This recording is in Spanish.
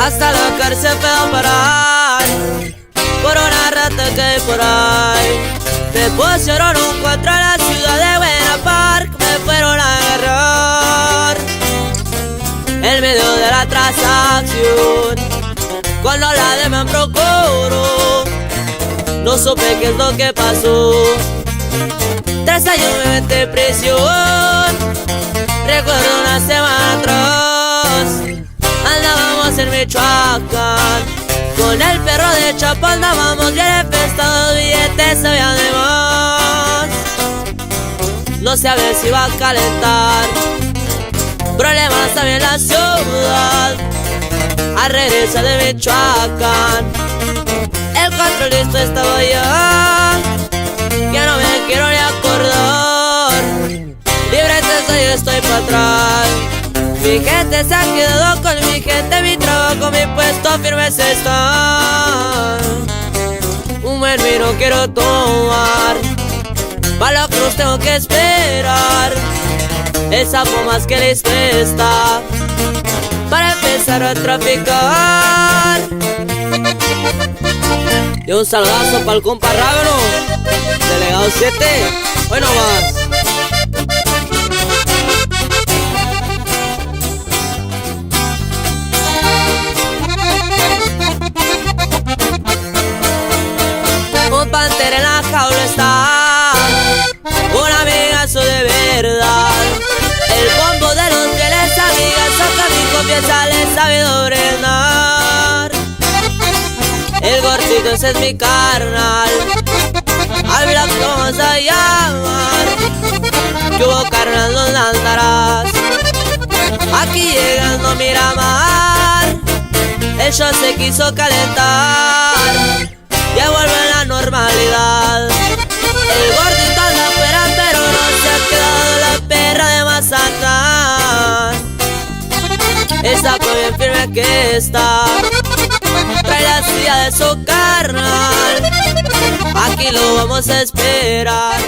hasta la cárcel puedo parar por una rata que hay por ahí. Me pusieron un 4 a la ciudad de Buena Park, me fueron a agarrar en medio de la transacción. Cuando la de me procuró, no supe qué es lo que pasó. 3 años me metí en prisión. Recuerdo una semana atrás, andábamos en Michoacán, con el perro de Chapo andábamos bien empestados, billetes había de más. No sé a ver si va a calentar, problemas también en la ciudad. A regresar de Michoacán, el control listo estaba ya, ya no me quiero ni acordar. Libre estoy para atrás. Mi gente se ha quedado con mi gente, mi trabajo, mi puesto firme se está. Un buen vino quiero tomar, para la cruz tengo que esperar. Esa más que les cuesta para empezar a traficar. Y un saludazo para el compa Rágano, delegado 7. Hoy no más. Un pantera en la jaula está, un amigazo de verdad. El bombo de los fieles amigazos que a mi confianza les sabe dobrenar. El gordito ese es mi carnal, al Black lo vamos a llamar. Que hubo carnal, ¿dónde andarás? Aquí llegando Miramar, el show se quiso calentar, ya vuelve a la normalidad. El gordito anda afuera pero no se ha quedado la perra de Mazatlán. Esa fue bien firme que está, trae la silla de su carnal, aquí lo vamos a esperar.